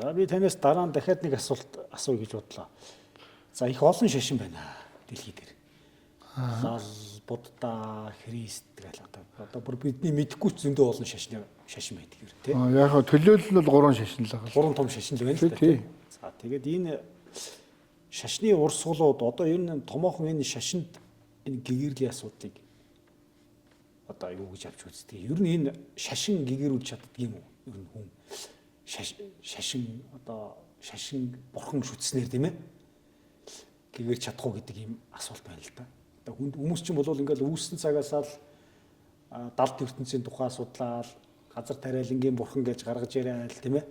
За би танаас дараа нь дахиад нэг асуулт асууя гэж бодлоо. За их олон шашин байна дэлхий дээр. Лал, Будда, Христ гэх одоо бүр бидний мэдэхгүй ч зөндөө олон шашин байдаг юм тий. Яг хаа төлөөлөл нь бол 3 шашин л байгаа. 3 том шашин л байна л да. За тэгээд энэ шашны урсгалууд одоо ер нь томоохон энэ шашинд энэ гэгэрлийн асуудлыг одоо юу гэж авч үздэг. Ер нь энэ шашин гэгэрүүлж чаддаг юм уу? Ер нь хүн шашин бурхан шүтснээр тийм ээ гэгэрч чадах уу гэдэг ийм асуулт байна л да. Одоо хүмүүс чинь бол ингээл үүссэн цагаас л далд ертөнцийн тухай судлаад газар тариалангийн бурхан гэж гаргаж яриад тийм ээ.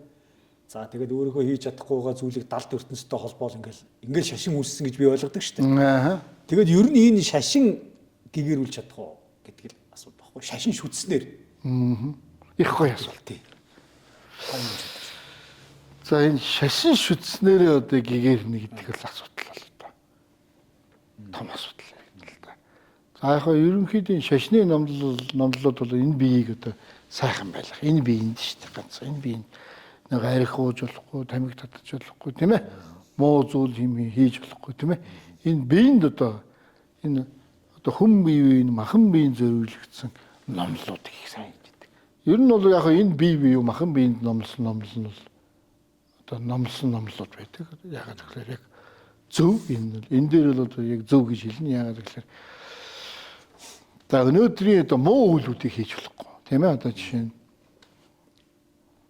За тэгээд өөрийнхөө хийж чадахгүй байгаа зүйлийг далд ертөнцтэй холбоол ингээл шашин үүссэн гэж би ойлгодог шүү дээ. Тэгээд ер нь энэ шашин гэгэрүүлж чадах уу гэдэг л асуулт баггүй. Шашин шүтснээр. Их гоё асуулт тий. За энэ шашин шүтснээр одоо гэгэрнэ гэдэг л асуудал бол одоо том асуудал юм л да. За яг хаа ерөнхийдөө шашны номлолууд бол энэ биеийг одоо сайхан байлгах. Энэ биеинд шүү дээ ганц. Энэ биеинд нэг арих ууж болохгүй, тамиг татаж болохгүй тийм ээ. Муу зүйл хийж болохгүй тийм ээ. Энэ биеинд одоо энэ хүн биеийн махан биеийн зориулагдсан номлолууд их сайн гэдэг. Ер нь бол яг энэ бие махан биеинд номлол нь бол одоо номлолууд байдаг. Ягаад гэвэл яг зөв энэ дээр бол одоо яг зөв гэж хэлнэ. Ягаад гэвэл за өнөөдрийн одоо муу үйлүүдийг хийж болохгүй. Тийм ээ одоо жишээ нь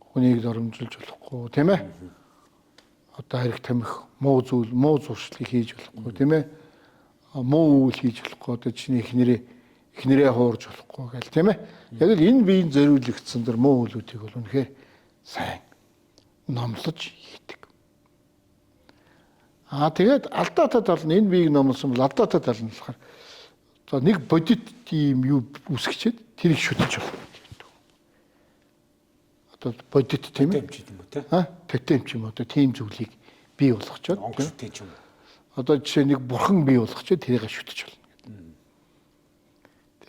хүнийг доромжилж болохгүй тийм ээ. Одоо харих тамхи муу зуршлыг хийж болохгүй тийм ээ. Муу үйл хийж болохгүй одоо чиний эхнэрээ хуурж болохгүй гэл тийм ээ. Яг л энэ биеийн зориулагдсан дэр муу үйлүүдийг бол үнэхээр сайн номлож хийдэг. Тэгээд алдаатай тал нь энэ биеийг номлосон бол алдаатай тал нь болохоор за нэг бодит юм юу үсгчээд тэрийг шүтэж болно. Одоо бодит тийм ээ. Тотем ч юм одоо тийм зүйлийг бий болгочоод одоо жишээ нэг бурхан бий болгочоод тэрийг шүтэж болно гэдэг.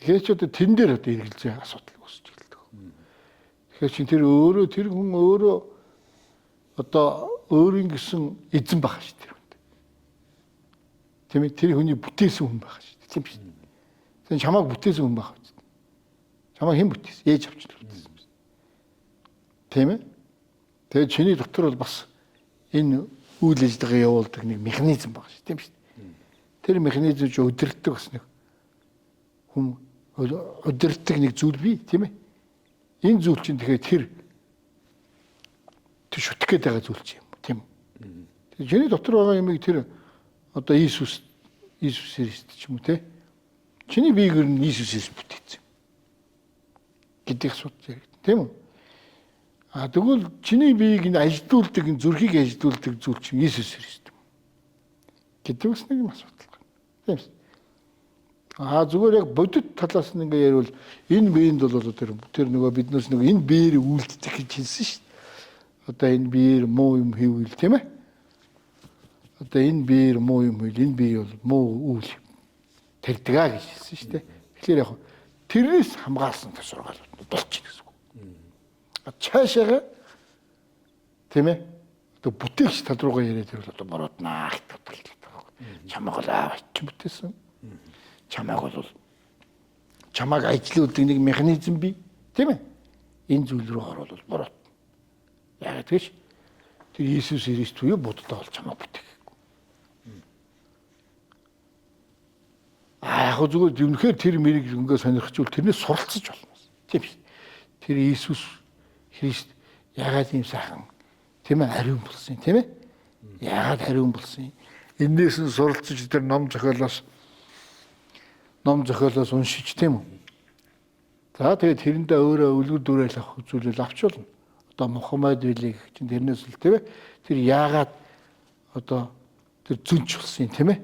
Тэгэхээр ч одоо тэн дээр одоо эргэлзээ асуудал үүсэж эхэлдэг. Тэгэхээр чин тэр хүн өөрөө одоо өөрийн гэсэн эзэн байх шүү дээ. Тийм ээ тэр хүний бүтээсэн хүн байх шүү дээ. Тийм шүү дээ. Тэгвэл чамайг бүтээсэн хүн байх шүү дээ. Чамайг хэн бүтээсэн? Ээж авч бүтээсэн. Тийм ээ. Тэгээд чиний дотор бол бас энэ үйл ажиллагаа явуулдаг нэг механизм баг шүү, тийм шүү. Тэр механизм ч өдөртдөг бас нэг хүм өдөртдөг нэг зүйл бий, тийм ээ. Энэ зүйл чинь тэгэхээр тэр шүтэх гээд байгаа зүйл чинь юм, тийм үү. Тэр чиний дотор байгаа юмыг тэр одоо Иесус Христ ч юм уу, чиний биегээр нь Иесус Христ бүтээсэн гэдэг асуудал яг, тийм үү. Тэгвэл чиний биеийг нь ажилдуулдаг, зүрхийг ажилдуулдаг зүйл чинь Иесус Христ гэдэг бас нэг юм асуудал байна. Тийм үү? Зүгээр яг бодит талаас нь ингээ ярил энэ биеинд бол тэр нөгөө биднээс нөгөө энэ биеэр үйлддэг гэж хэлсэн шүү дээ. Одоо энэ биеэр муу юм хийвэл тийм ээ. Одоо энэ биеэр муу юм хийвэл энэ бие бол муу үйл тарьдаг гэж хэлсэн шүү дээ. Тэгэхээр яг тэрнээс хамгаалсан тасваргаалууд болчих гэсэн. Цаашаага тийм ээ одоо бүтээгч тал руугаа яриад ирвэл одоо бороднаа гэж бодлоо. Чамайг л аваач бүтээсэн. Чамайг ажлуулдаг нэг механизм бий тийм ээ. Энэ зүйл рүү орвол бород. Яг тэгэж тэр Иесус Христ буюу Буддаа бол чамайг бүтээхгүй. Яг зүгээр үнэхээр тэр мэрийг ингээ сонирхчвал тэрнээс суралцж болно. Тийм шүү. Тэр Иесус Христ яагаад ийм сайхан тийм ээ ариун болсон тийм ээ. Яагаад ариун болсон? Энээс нь суралцж тэр ном зохиолоос уншиж тийм үү. За тэгээд тэрэндээ өөрөө үлгэр дуурайл авах зүйлэл авч болно. Одоо Мухаммад билиг чинь тэрнээс л тийм ээ. Тэр яагаад одоо тэр зүнч болсон тийм ээ.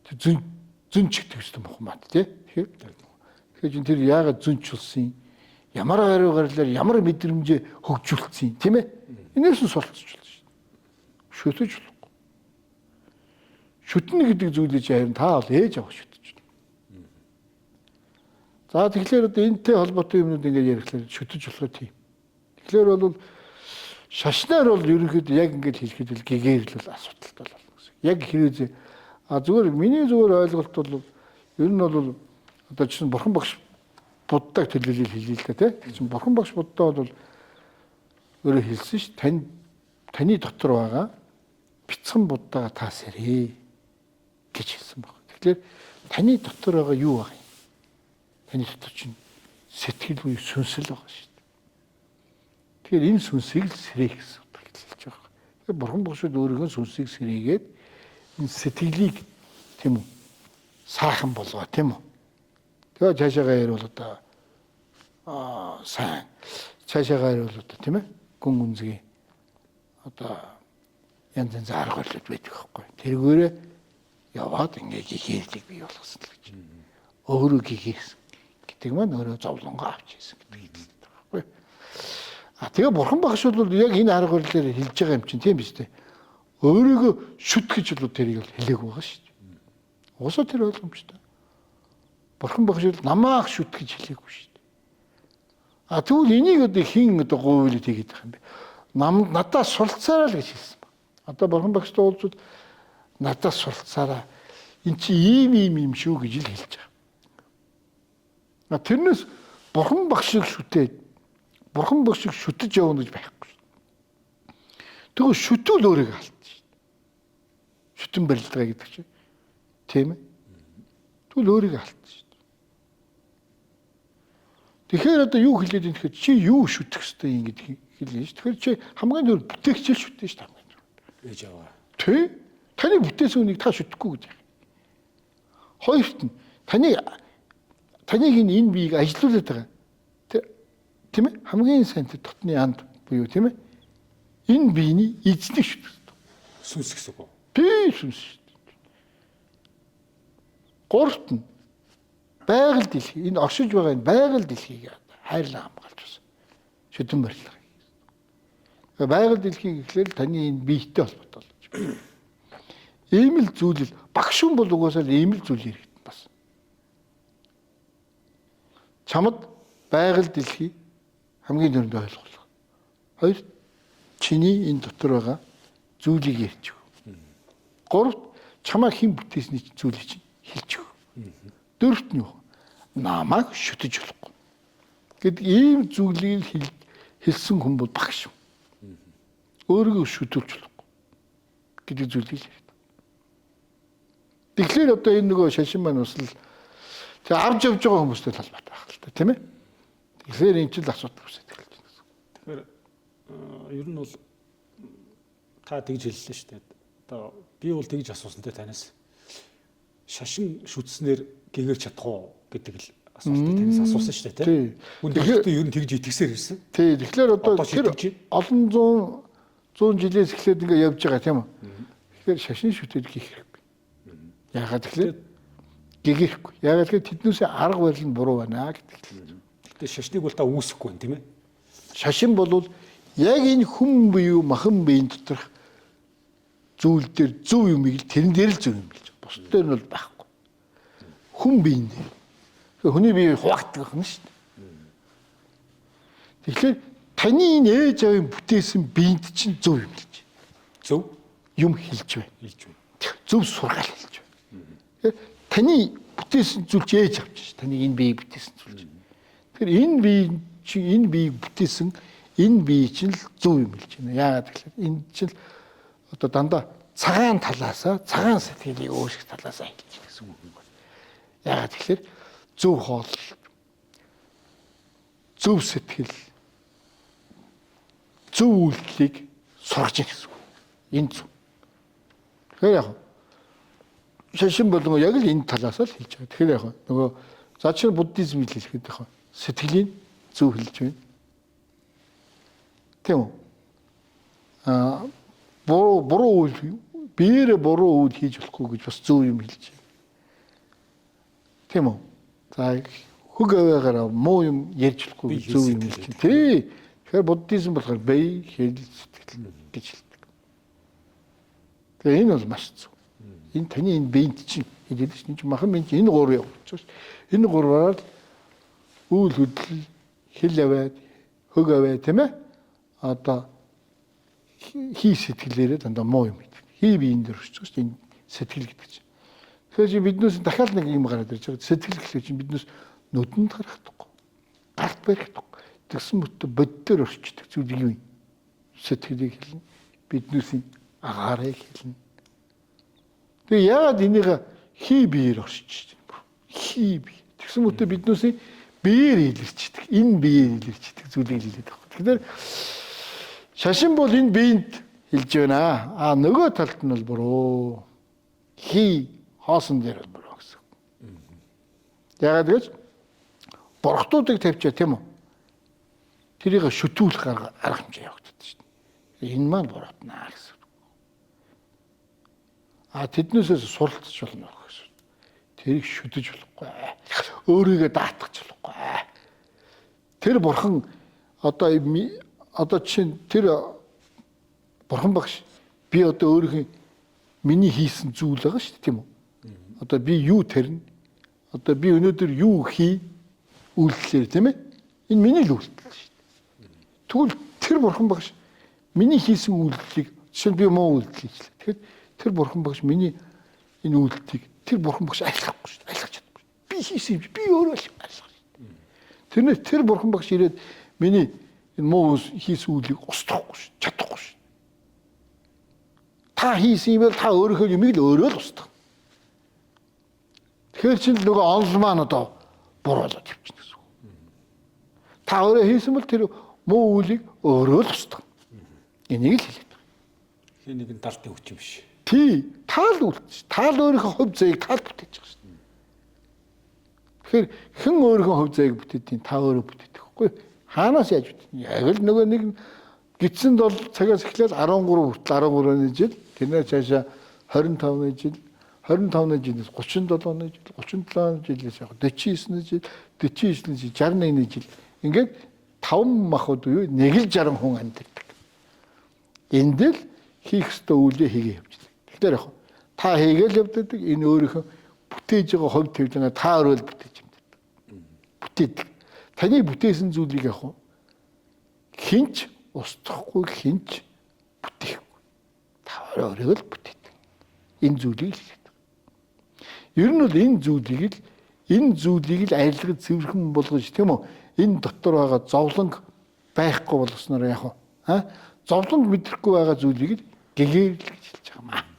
Тэр зүнч гэдэг үстэй Мухаммад тийм. Тэгэхээр тэр яагаад зүнч болсон? Ямар гаруу гарлаар ямар мэдрэмжээ хөгжүүлсэн тийм ээ. Энээс нь суралцж болно шүү дээ. Шүтэж болохгүй. Шүтнэ гэдэг зүйлийг харин та бол ээж авах шүтэж байна. За тэгэхээр одоо энэтэй холбоотой юмнууд ингээд ярихлаар шүтэж болохоор тийм. Тэгэхээр бол шашнаар бол ерөнхийдөө яг ингэж хэлэхэд л гэгээр л асуудалтай болно гэсэн. Яг хэрэг зүгээр миний зүгээр ойлголт бол ер нь бол одоо чинь бурхан багш буддаг төлөвлөл хэлээ л да тийм. Бурхан багш буддаа бол өөрөө хэлсэн ш таны дотор байгаа бяцхан буддаага таасарэ гэж хэлсэн баг. Тэгэхээр таны дотор байгаа юу байгаа юм? Таны дотор чинь сэтгэл буюу сүнсэл байгаа шүү дээ. Тэгэхээр энэ сүнсийг л сэрээ гэсэн үг хэлж байгаа. Тэгэхээр бурхан багшд өөрийнхөө сүнсийг сэрээгээд энэ сэтгэлийг тийм үү саахан болгоо тийм үү. Тэгээ цаашаагаа ирвэл одоо сайн цаашаагаа ирвэл одоо тийм ээ гүн гүнзгий одоо янз янз арга барилуд байдаг байхгүй. Тэргээрээ яваад ингээ гихээрлийг бий болгосон л гэж. Өөрөө гихээс гэдэг маань өөрөө зовлонгоо авч ийсэн гэдэг хэлдэг байхгүй. Тэгээ бурхан багш бол яг энэ арга барилаар хэлж байгаа юм чинь тийм биз дээ. Өөрийгөө шүт гэж бол тэрийг хэлээг байгаа шүү дээ. Уусаа тэр ойлгомжтой. Бурхан багш бол намааг шүт гэж хэлээгүй шүү дээ. Тэгвэл энийг одоо хин одоо говьлээд хийгээд байгаа юм бэ? Надаас суралцаарай л гэж хэлсэн ба. Одоо бурхан багштай уулзвал надаас суралцаарай. Эн чи ийм шүү гэж л хэлж байгаа. Тэрнээс бурхан багшийг шүтээд бурхан багшийг шүтэж явна гэж байхгүй шүү. Тэгвэл шүтүүл өөрийгөө алдсан шүү. Шүтэн барилдгаа гэдэг чинь тийм ээ. Тэгвэл өөрийгөө алдсан шүү. Тэгэхээр одоо юу хэлээд юм тэгэхээр чи юу шүтэх ёстой юм гэдэг хэлнэ шүү. Тэгэхээр чи хамгийн түрүү бүтээгчл шүтэн шүү хамгийн түрүү. Ээж аваа. Тэ? Таны бүтээсэн үнийг та шүтэхгүй гэж. Хоёрт нь таныг энэ биеийг ажилуулад байгаа. Тийм ээ? Хамгийн сайн дотны анд буюу тийм ээ? Энэ биений эзнийг шүтэх. Сүнс гэсэн үг. Би сүнс шүү. Гуравт нь байгаль дэлхий энэ оршиж байгаа энэ байгаль дэлхийг хайрлан хамгаалж байна. Шүтэн барилга. Байгаль дэлхий гэхлээр таны энэ биетэй холбоотой болж байна. Ийм л зүйлэл багшин бол угаасаа ийм л зүйл хэрэгтэй бас. Чамд байгаль дэлхий хамгийн түрүүнд ойлгох. Хоёр чиний энэ дотор байгаа зүйлийг ярьж өг. Гуравт чамаа хэн бүтээсний зүйлийг чинь хэлж өг. Дөрөвт нь юу? Намайг шүтэж болохгүй. Гэт ийм зүйлийг хэлсэн хүн бол багш. Өөрийгөө шүтүүлж болохгүй гэдэг зүйлийг ярьдаг. Тэгэхээр одоо энэ нөгөө шашин маань бас л тэг авч явж байгаа хүмүүстэй талбартай байх л та тийм ээ. Тэгэхээр энэ ч л асуудал үүсэж эхэлж байна гэсэн. Тэгэхээр ер нь бол та тэгж хэллээ шүү дээ. Одоо би бол тэгж асуусан те танаас шашин шүтснээр гээгэр чадах уу гэдэг л асуултыг танаас асуусан шүү дээ тийм. Үнэхээр ер нь тэгж итгэсээр ирсэн. Тий. Тэгэхээр одоо тэр олон зуун жилээс эхлээд ингээ явж байгаа тийм үү. Тэгэхээр шашин шүтээд гих хэрэггүй. Яагаад тэгэхээр гэгэхгүй. Яагаад тэгэхээр тэднээс арга барил нь буруу байна гэдэг. Гэтэ шашныг бол та үүсэхгүй юм тийм ээ. Шашин бол яг энэ хүн буюу махан биеийн доторх зүйл дээр зөв юм ийг тэрэн дээр л зөв юм билж. Бус дээр нь бол байхгүй. Хүн биеийн дээр. Хүний бие хуваагддаг юм шүү дээ. Тэгэхээр таны энэ ээж авийн бүтээсэн биед чинь зөв юм хэлж байна. Зөв юм хэлж байна. Зөв сургаал хэлж байна. Таны бүтээсэн зүйл чи ээж авч ш. Таны энэ биеийг бүтээсэн зүйл. Тэгэхээр энэ биеийг бүтээсэн энэ бие чинь л зөв юм хэлж байна. Яагаад гэвэл энэ чинь одоо дандаа цагаан талаасаа цагаан сэтгэлийг өөрсгөх талаасаа хэлж гэсэн үг юм байна. Яагаад гэвэл зөв хоол, зөв сэтгэл, зөв үйлдэлийг сургаж ийн гэсэн үг. Энэ зөв. Тэгэхээр яг шашин болон яг л энэ талаас л хэлж байгаа. Тэгэхээр яг нөгөө заачир буддизм хэлэхэд яг сэтгэлийн зөв хэлж байна. Тийм үү? Буруу үйл биеэр буруу үйл хийж болохгүй гэж бас зөв юм хэлж байна. Тийм үү? За хөг аваагаар муу юм ярьж болохгүй зөв юм хэлж байна. Тий. Тэгэхээр буддизм болохоор бие, хэл, сэтгэл гэж хэлдэг. Тэгээ энэ бол маш зөв. Энэ таны энэ биед чинь хэлээд чинь махан биед энэ гурав явуулчих. Энэ гурваар үйл хөдлөл, хэл аваад, хөг аваа тийм ээ? Одоо хий сэтгэлээрээ дандаа муу юм гэдэг. Хий биеийн дээр өчсөн шүү дээ энэ сэтгэл гэдэг чинь. Тэгэхээр чи биднээс дахиад нэг юм гараад ирж байгаа. Сэтгэл гэхлээр чинь биднээс нүдэнд харагдахгүй. Гарт барихдаггүй. Тэгсэн мөтө боддоор орчдөг зүйл юм. Сэтгэлийг хэлнэ. Биднээс агаарыг хэлнэ. Тэгээ яагаад энийг хий биеэр орчиж байна? Хий бие. Тэгсэн мөтө биднээс биеэр илэрчдэг. Энэ биеэр илэрчдэг зүйлийг хэлээд байгаа. Тэгэхээр шашин бол энэ биеинд хэлж байна. Нөгөө талд нь бол буруу. Хий хоосон дээр бол буруу гэсэн. Яагаад гэж борхтуудыг тавьчаа тийм үү? Тэрийг шүтүүлэх арга хэмжээ явагдаад шүү дээ. Энэ маань буруутнаа гэсэн. Тэднээсээс суралцж болно гэсэн. Тэрийг шүтэж болохгүй. Өөрийгөө даатгах болохгүй. Тэр бурхан одоо чинь тэр бурхан багш би одоо өөрийнхөө миний хийсэн зүйл байгаа шүү дээ тийм үү? Одоо би юу тарина? Одоо би өнөөдөр юу хий? Үйлдэлээр тийм ээ? Энэ миний л үйлдэл шүү дээ. Тэгвэл тэр бурхан багш миний хийсэн үйлдэлийг жишээ нь би муу үйлдэл хийлээ. Тэгэхээр тэр бурхан багш миний энэ үйлдэлийг тэр бурхан багш айлгахгүй шүү дээ. Айлгах чадахгүй. Би хийсэн юм би өөрөө л айлгах шүү дээ. Тэрнээс тэр бурхан багш ирээд миний энэ муу хийсэн үйлийг устгахгүй шүү. Чадахгүй шүү. Та хийсэн юм бол та өөрийнхөө юмыг л өөрөө л устгах. Тэгэхээр чинь нөгөө онол маань одоо буруулаад явчихна гэсэн үг. Та өөрөө хийсэн бол тэр муу үйлийг өөрөө л устгах. Энийг л хэлээд байна. Хин нэг нь талд өгч юм биш. Тий, таал үлдчих. Таал өөрийнхөө хувь зээг таал бүтээж байгаа шүү дээ. Тэгэхээр хэн өөрийнхөө хувь зээг бүтээдیں та өөрөө бүтээдэг хэвгүй. Хаанаас яаж бүтээ? Яг л нөгөө нэг гидсэнд бол цагаас эхлээд 13 хүртэл 13-ны жил, тэрнээс цаашаа 25-ны жил, 25-ны жилээс 37-ны жил, 37-ны жилээс яг 49-ны жил, 49-ны жил, 61-ны жил. Ингээд 5 махбод уу нэг л 60 хүн амьдардаг. Энд л хийх ёстой үйлээ хийгээ явчихдаг. Тэгэхээр яг та хийгээл явдаг энэ өөрийнхөө бүтээж байгаа хувь тавилангаа та өөрөө л бүтээж юмдаг. Бүтээдэг. Таны бүтээсэн зүйлийг яг хинч устгахгүй хинч бүтээхгүй. Та өөрөө л бүтээдэг. Энэ зүйлийг л хийдэг. Ер нь бол энэ зүйлийг л арилгаж цэвэрхэн болгож тийм үү? Энэ дотор байгаа зовлонг байхгүй болгосноор яг зовлонг мэдрэхгүй байгаа зүйлийг л гэгээр л гэж хэлж байгаа юм аа.